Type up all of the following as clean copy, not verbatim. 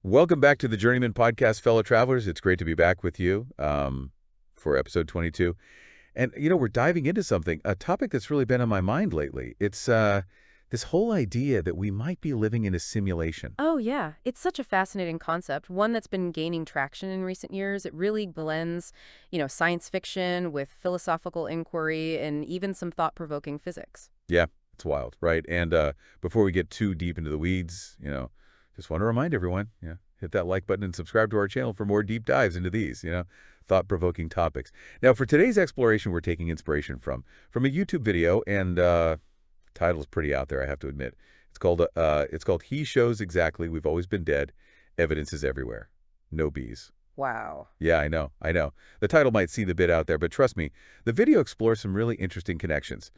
Welcome back to the Journeyman Podcast, fellow travelers. It's great to be back with you for episode 22. And, we're diving into something, a topic that's really been on my mind lately. It's this whole idea that we might be living in a simulation. Oh, yeah. It's such a fascinating concept, one that's been gaining traction in recent years. It really blends, science fiction with philosophical inquiry and even some thought-provoking physics. Yeah, it's wild, right? And before we get too deep into the weeds, just want to remind everyone, hit that like button and subscribe to our channel for more deep dives into these, thought-provoking topics. Now, for today's exploration, we're taking inspiration from a YouTube video, and title's pretty out there, I have to admit. It's called He Shows Exactly We've Always Been Dead. Evidence is Everywhere. No bees. Wow. Yeah, I know. The title might seem a bit out there, but trust me, the video explores some really interesting connections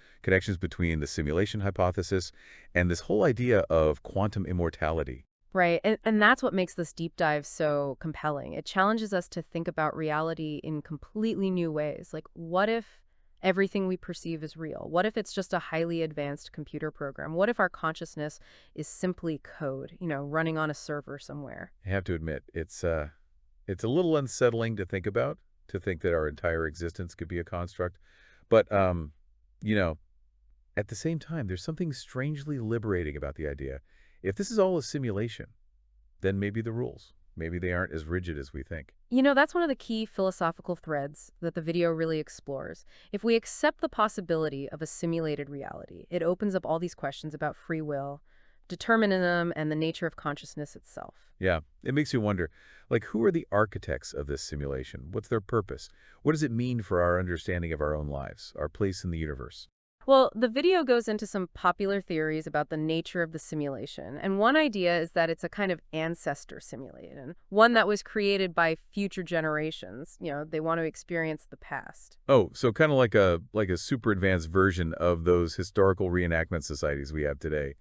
between the simulation hypothesis and this whole idea of quantum immortality. Right. And that's what makes this deep dive so compelling. It challenges us to think about reality in completely new ways. Like, what if everything we perceive is real? What if it's just a highly advanced computer program? What if our consciousness is simply code, running on a server somewhere? I have to admit, it's a little unsettling to think about, to think that our entire existence could be a construct. But, you know, at the same time, there's something strangely liberating about the idea. If this is all a simulation, then maybe the rules, maybe they aren't as rigid as we think. That's one of the key philosophical threads that the video really explores. If we accept the possibility of a simulated reality, it opens up all these questions about free will, determinism, and the nature of consciousness itself. Yeah, it makes you wonder, like, who are the architects of this simulation? What's their purpose? What does it mean for our understanding of our own lives, our place in the universe? Well, the video goes into some popular theories about the nature of the simulation, and one idea is that it's a kind of ancestor simulation, one that was created by future generations. They want to experience the past. Oh, so kind of like a super advanced version of those historical reenactment societies we have today.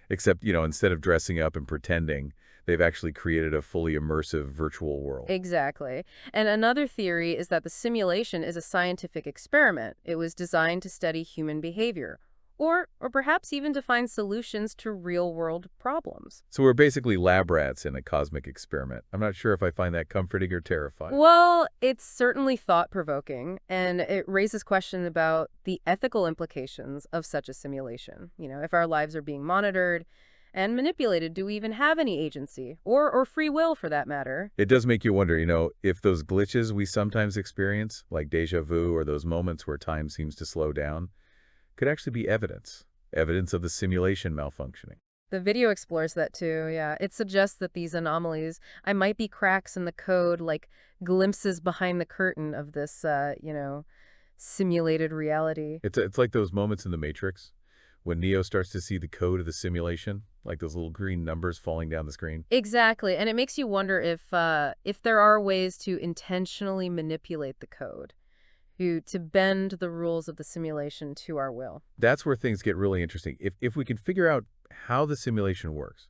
Except, instead of dressing up and pretending, they've actually created a fully immersive virtual world. Exactly. And another theory is that the simulation is a scientific experiment. It was designed to study human behavior, or perhaps even to find solutions to real-world problems. So we're basically lab rats in a cosmic experiment. I'm not sure if I find that comforting or terrifying. Well, it's certainly thought-provoking, and it raises questions about the ethical implications of such a simulation. If our lives are being monitored and manipulated, do we even have any agency, or free will for that matter? It does make you wonder, if those glitches we sometimes experience, like deja vu or those moments where time seems to slow down, could actually be evidence of the simulation malfunctioning. The video explores that too, yeah. It suggests that these anomalies, I might be cracks in the code, like glimpses behind the curtain of this, simulated reality. It's like those moments in The Matrix when Neo starts to see the code of the simulation, like those little green numbers falling down the screen. Exactly, and it makes you wonder if there are ways to intentionally manipulate the code, to bend the rules of the simulation to our will. That's where things get really interesting. If we can figure out how the simulation works,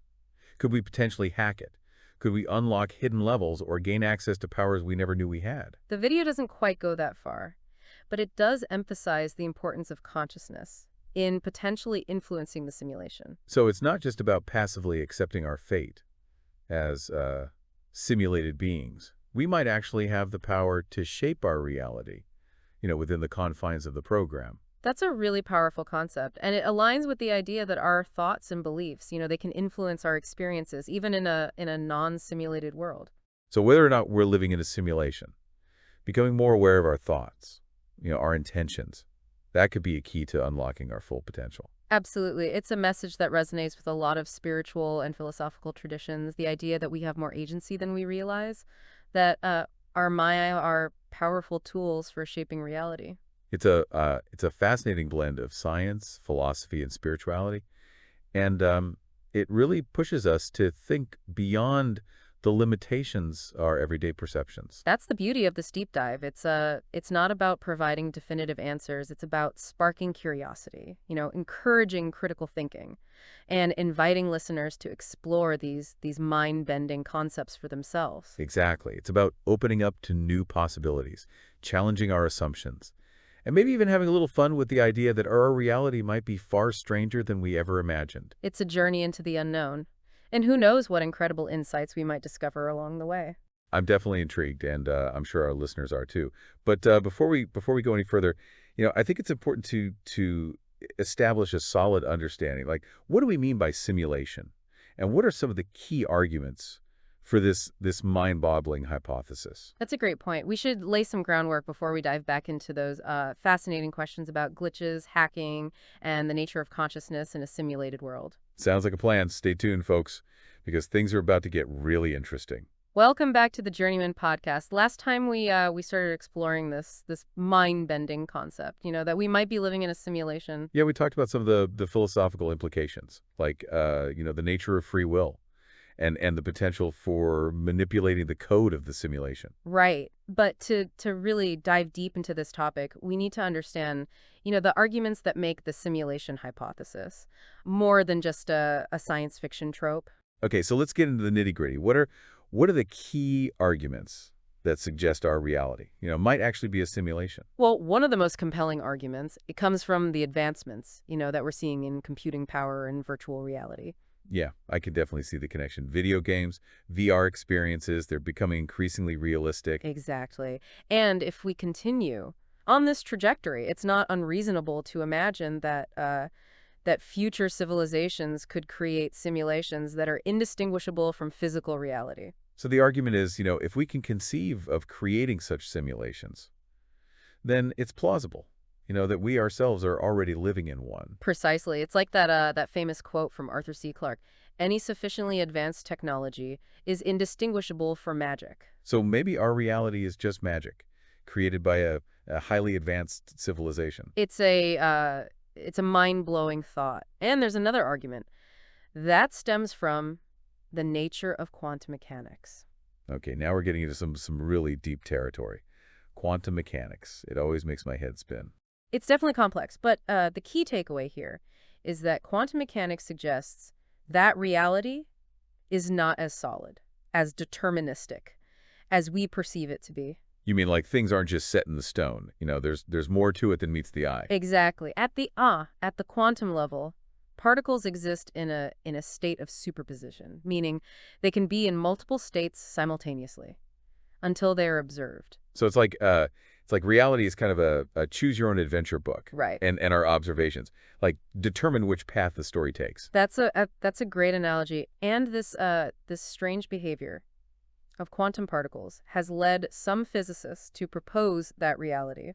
could we potentially hack it? Could we unlock hidden levels or gain access to powers we never knew we had? The video doesn't quite go that far, but it does emphasize the importance of consciousness in potentially influencing the simulation. So it's not just about passively accepting our fate as simulated beings. We might actually have the power to shape our reality, within the confines of the program. That's a really powerful concept, and it aligns with the idea that our thoughts and beliefs, they can influence our experiences, even in a non-simulated world. So whether or not we're living in a simulation, becoming more aware of our thoughts, our intentions, that could be a key to unlocking our full potential. Absolutely. It's a message that resonates with a lot of spiritual and philosophical traditions, the idea that we have more agency than we realize, that our Maya are powerful tools for shaping reality. It's a fascinating blend of science, philosophy, and spirituality, and it really pushes us to think beyond the limitations of our everyday perceptions. That's the beauty of this deep dive. It's not about providing definitive answers. It's about sparking curiosity, encouraging critical thinking, and inviting listeners to explore these mind-bending concepts for themselves. Exactly. It's about opening up to new possibilities, challenging our assumptions, and maybe even having a little fun with the idea that our reality might be far stranger than we ever imagined. It's a journey into the unknown. And who knows what incredible insights we might discover along the way. I'm definitely intrigued, and I'm sure our listeners are too. But before we go any further, I think it's important to establish a solid understanding. Like, what do we mean by simulation, and what are some of the key arguments for this mind-boggling hypothesis? That's a great point. We should lay some groundwork before we dive back into those fascinating questions about glitches, hacking, and the nature of consciousness in a simulated world. Sounds like a plan. Stay tuned, folks, because things are about to get really interesting. Welcome back to the Journeyman podcast. Last time we started exploring this mind-bending concept, that we might be living in a simulation. Yeah, we talked about some of the philosophical implications, like the nature of free will and the potential for manipulating the code of the simulation. Right. But to really dive deep into this topic, we need to understand, the arguments that make the simulation hypothesis more than just a science fiction trope. Okay, so let's get into the nitty-gritty. What are the key arguments that suggest our reality, might actually be a simulation? Well, one of the most compelling arguments, it comes from the advancements, that we're seeing in computing power and virtual reality. Yeah, I can definitely see the connection. Video games, VR experiences, they're becoming increasingly realistic. Exactly. And if we continue on this trajectory, it's not unreasonable to imagine that future civilizations could create simulations that are indistinguishable from physical reality. So the argument is, if we can conceive of creating such simulations, then it's plausible, that we ourselves are already living in one. Precisely. It's like that famous quote from Arthur C. Clarke. Any sufficiently advanced technology is indistinguishable from magic. So maybe our reality is just magic, created by a highly advanced civilization. It's a mind-blowing thought. And there's another argument. That stems from the nature of quantum mechanics. Okay, now we're getting into some really deep territory. Quantum mechanics. It always makes my head spin. It's definitely complex, but the key takeaway here is that quantum mechanics suggests that reality is not as solid, as deterministic, as we perceive it to be. You mean like things aren't just set in the stone? There's more to it than meets the eye. Exactly. At the quantum level, particles exist in a state of superposition, meaning they can be in multiple states simultaneously until they are observed. So it's like reality is kind of a choose your own adventure book. Right. And our observations like determine which path the story takes. That's a great analogy. And this strange behavior of quantum particles has led some physicists to propose that reality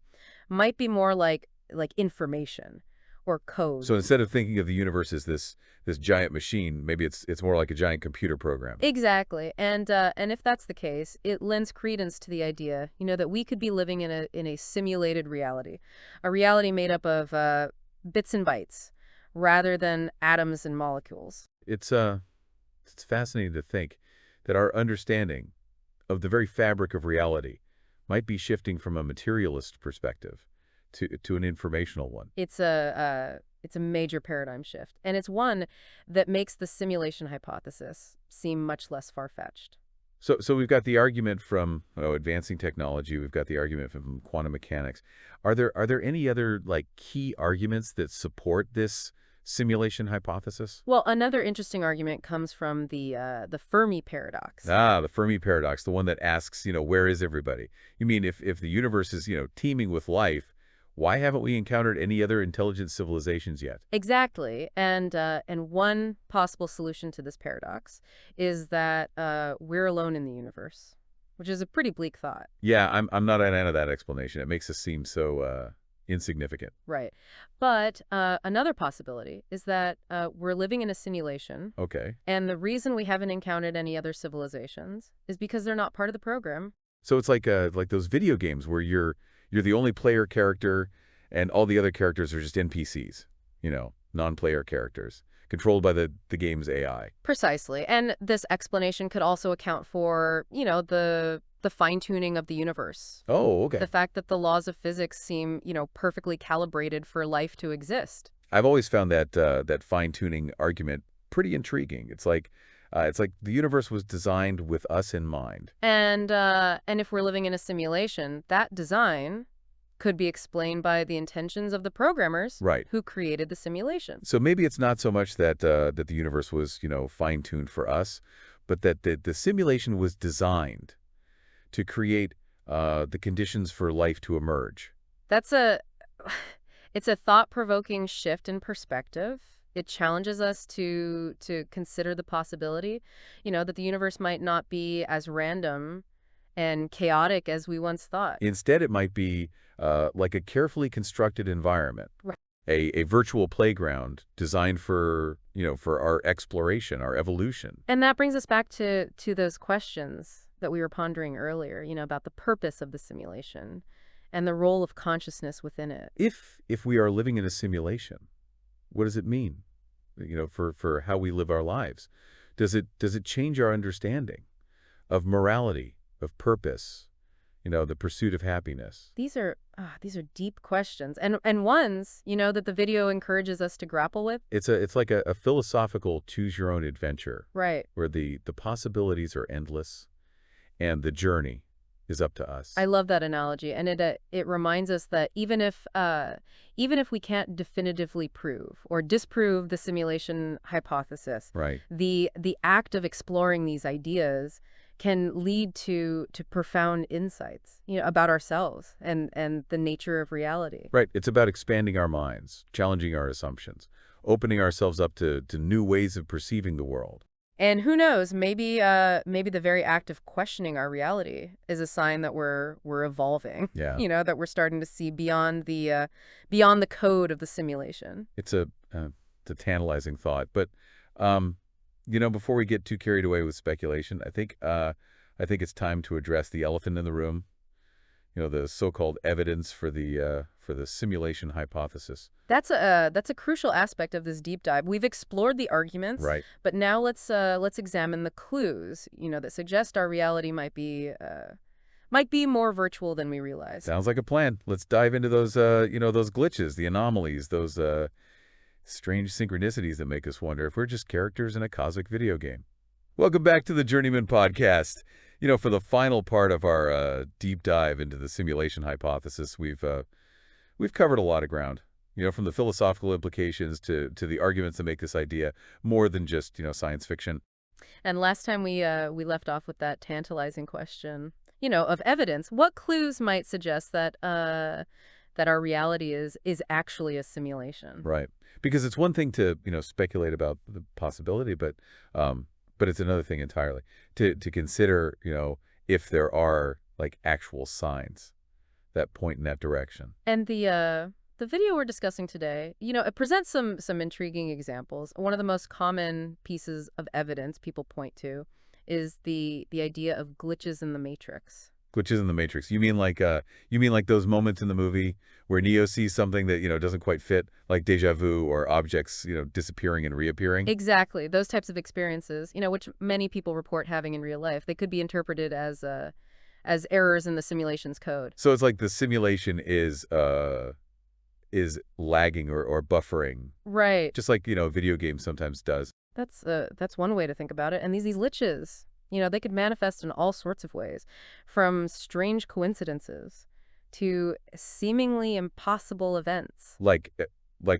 might be more like information or code. So instead of thinking of the universe as this giant machine, maybe it's more like a giant computer program. Exactly. And if that's the case, it lends credence to the idea, that we could be living in a simulated reality, a reality made up of bits and bytes rather than atoms and molecules. It's fascinating to think that our understanding of the very fabric of reality might be shifting from a materialist perspective to an informational one. It's a major paradigm shift, and it's one that makes the simulation hypothesis seem much less far-fetched. So we've got the argument from advancing technology. We've got the argument from quantum mechanics. Are there any other key arguments that support this simulation hypothesis? Well, another interesting argument comes from the Fermi paradox. Ah, the Fermi paradox, the one that asks, where is everybody? You mean if the universe is, teeming with life, why haven't we encountered any other intelligent civilizations yet? Exactly. And one possible solution to this paradox is that we're alone in the universe, which is a pretty bleak thought. Yeah, I'm not a fan of that explanation. It makes us seem so insignificant. Right. But another possibility is that we're living in a simulation, Okay. and the reason we haven't encountered any other civilizations is because they're not part of the program. So it's like those video games where you're the only player character and all the other characters are just NPCs, non-player characters, controlled by the game's AI. Precisely. And this explanation could also account for, the fine-tuning of the universe. Oh, okay. The fact that the laws of physics seem, perfectly calibrated for life to exist. I've always found that fine-tuning argument pretty intriguing. It's like the universe was designed with us in mind. And if we're living in a simulation, that design could be explained by the intentions of the programmers Right. who created the simulation. So maybe it's not so much that the universe was, fine-tuned for us, but that the simulation was designed to create the conditions for life to emerge. That's a it's a thought-provoking shift in perspective. It challenges us to consider the possibility, that the universe might not be as random and chaotic as we once thought. Instead, it might be like a carefully constructed environment, Right. a virtual playground designed for our exploration, our evolution. And that brings us back to those questions that we were pondering earlier, about the purpose of the simulation and the role of consciousness within it. If we are living in a simulation, what does it mean, for how we live our lives? Does it change our understanding of morality, of purpose, the pursuit of happiness? These are deep questions and ones, that the video encourages us to grapple with. It's like a philosophical choose your own adventure Right. where the possibilities are endless and the journey is up to I us. love that analogy, and it reminds us that even if we can't definitively prove or disprove the simulation hypothesis, Right. the act of exploring these ideas can lead to profound insights, about ourselves and the nature of reality. Right. It's about expanding our minds, challenging our assumptions, opening ourselves up to new ways of perceiving the world. And who knows, maybe the very act of questioning our reality is a sign that we're evolving, Yeah. that we're starting to see beyond the code of the simulation. It's a tantalizing thought. But, before we get too carried away with speculation, I think it's time to address the elephant in the room, the so-called evidence for the simulation hypothesis. That's a crucial aspect of this deep dive. We've explored the arguments, Right. but now let's examine the clues, that suggest our reality might be more virtual than we realize. Sounds like a plan. Let's dive into those glitches, the anomalies, those strange synchronicities that make us wonder if we're just characters in a cosmic video game. Welcome back to the Journeyman Podcast. For the final part of our deep dive into the simulation hypothesis, we've covered a lot of ground. From the philosophical implications to the arguments that make this idea more than just science fiction. And last time we left off with that tantalizing question, of evidence. What clues might suggest that our reality is actually a simulation? Right. Because it's one thing to, speculate about the possibility, but it's another thing entirely to consider, if there are like actual signs that point in that direction. And the video we're discussing today, it presents some intriguing examples. One of the most common pieces of evidence people point to is the idea of glitches in the matrix. Glitches in the Matrix. You mean like those moments in the movie where Neo sees something that, doesn't quite fit, like deja vu or objects, disappearing and reappearing? Exactly. Those types of experiences, which many people report having in real life, they could be interpreted as errors in the simulation's code. So it's like the simulation is lagging or buffering, Right. just like, a video game sometimes does. That's one way to think about it. And these glitches, they could manifest in all sorts of ways, from strange coincidences to seemingly impossible events. Like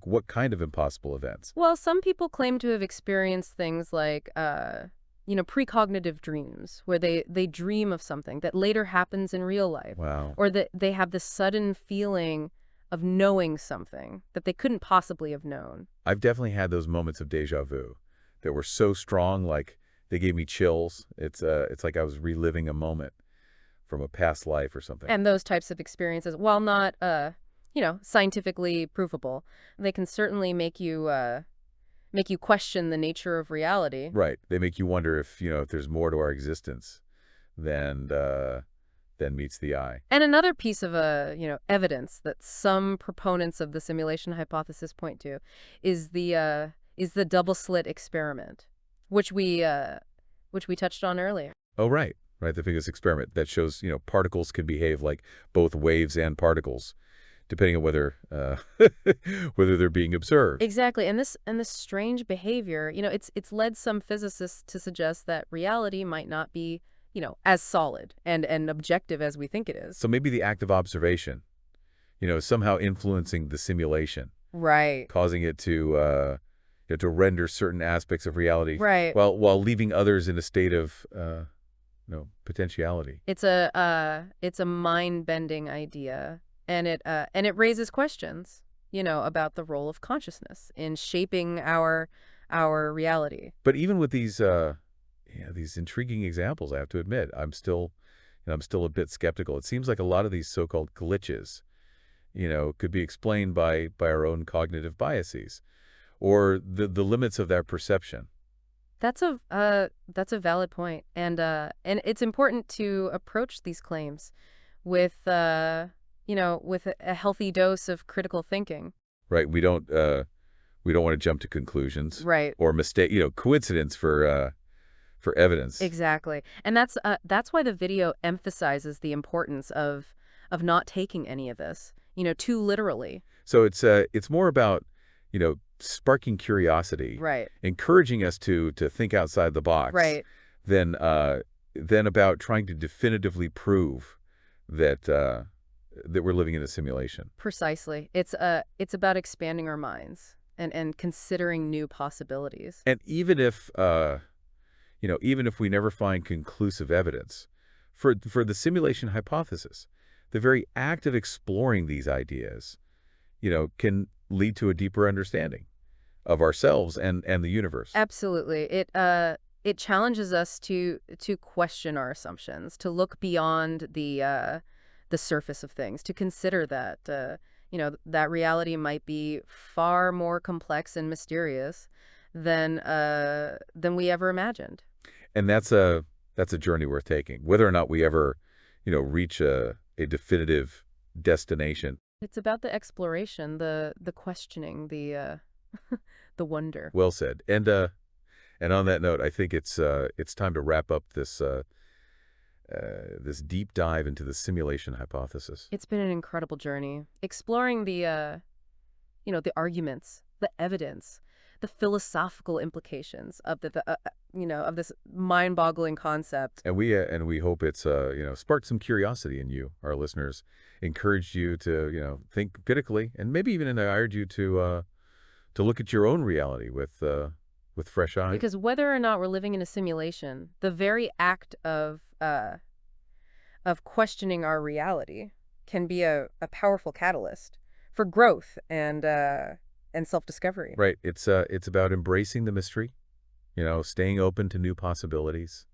what kind of impossible events? Well, some people claim to have experienced things like, precognitive dreams, where they dream of something that later happens in real life, Wow. or that they have this sudden feeling of knowing something that they couldn't possibly have known. I've definitely had those moments of deja vu that were so strong, like they gave me chills. It's like I was reliving a moment from a past life or something. And those types of experiences, while not, scientifically provable, they can certainly make you question the nature of reality. Right. They make you wonder if there's more to our existence than meets the eye. And another piece of evidence that some proponents of the simulation hypothesis point to is the double slit experiment, which we touched on earlier. Oh, right. Right. The biggest experiment that shows, particles can behave like both waves and particles, depending on whether whether they're being observed. Exactly. And this strange behavior, it's led some physicists to suggest that reality might not be, as solid and objective as we think it is. So maybe the act of observation, somehow influencing the simulation, Right. causing it to render certain aspects of reality Right. while leaving others in a state of potentiality. It's a mind-bending idea, and it raises questions, about the role of consciousness in shaping our reality. But even with these intriguing examples, I have to admit, I'm still a bit skeptical. It seems like a lot of these so-called glitches, could be explained by our own cognitive biases or the limits of that perception. That's a valid point, and it's important to approach these claims with with a healthy dose of critical thinking. Right? We don't want to jump to conclusions Right. or mistake, coincidence for evidence. Exactly. And that's why the video emphasizes the importance of not taking any of this, too literally. So it's more about, sparking curiosity, Right. encouraging us to think outside the box Right. than than about trying to definitively prove that we're living in a simulation. Precisely. It's about expanding our minds and considering new possibilities. And even if we never find conclusive evidence for the simulation hypothesis, the very act of exploring these ideas, can lead to a deeper understanding of ourselves and the universe. Absolutely. It challenges us to question our assumptions, to look beyond the surface of things, to consider that that reality might be far more complex and mysterious than we ever imagined. And that's a journey worth taking, whether or not we ever, reach a definitive destination. It's about the exploration, the questioning, the wonder. Well said. And on that note, I think it's time to wrap up this deep dive into the simulation hypothesis. It's been an incredible journey, exploring the arguments, the evidence, the philosophical implications of of this mind-boggling concept. And we hope it's sparked some curiosity in you, our listeners, encouraged you to think critically, and maybe even inspired you to look at your own reality with fresh eyes. Because whether or not we're living in a simulation, the very act of questioning our reality can be a powerful catalyst for growth and self-discovery. Right. It's about embracing the mystery, staying open to new possibilities,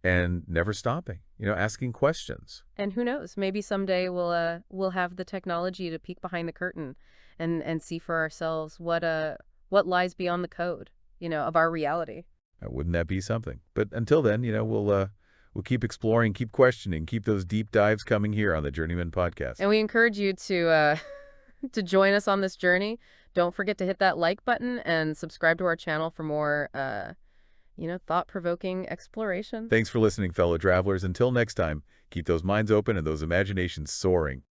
and never stopping, asking questions. And who knows, maybe someday we'll have the technology to peek behind the curtain and see for ourselves what lies beyond the code, of our reality. Wouldn't that be something? But until then, we'll keep exploring, keep questioning, keep those deep dives coming here on the Journeyman Podcast. And we encourage you to to join us on this journey. Don't forget to hit that like button and subscribe to our channel for more thought-provoking exploration. Thanks for listening, fellow travelers. Until next time, keep those minds open and those imaginations soaring.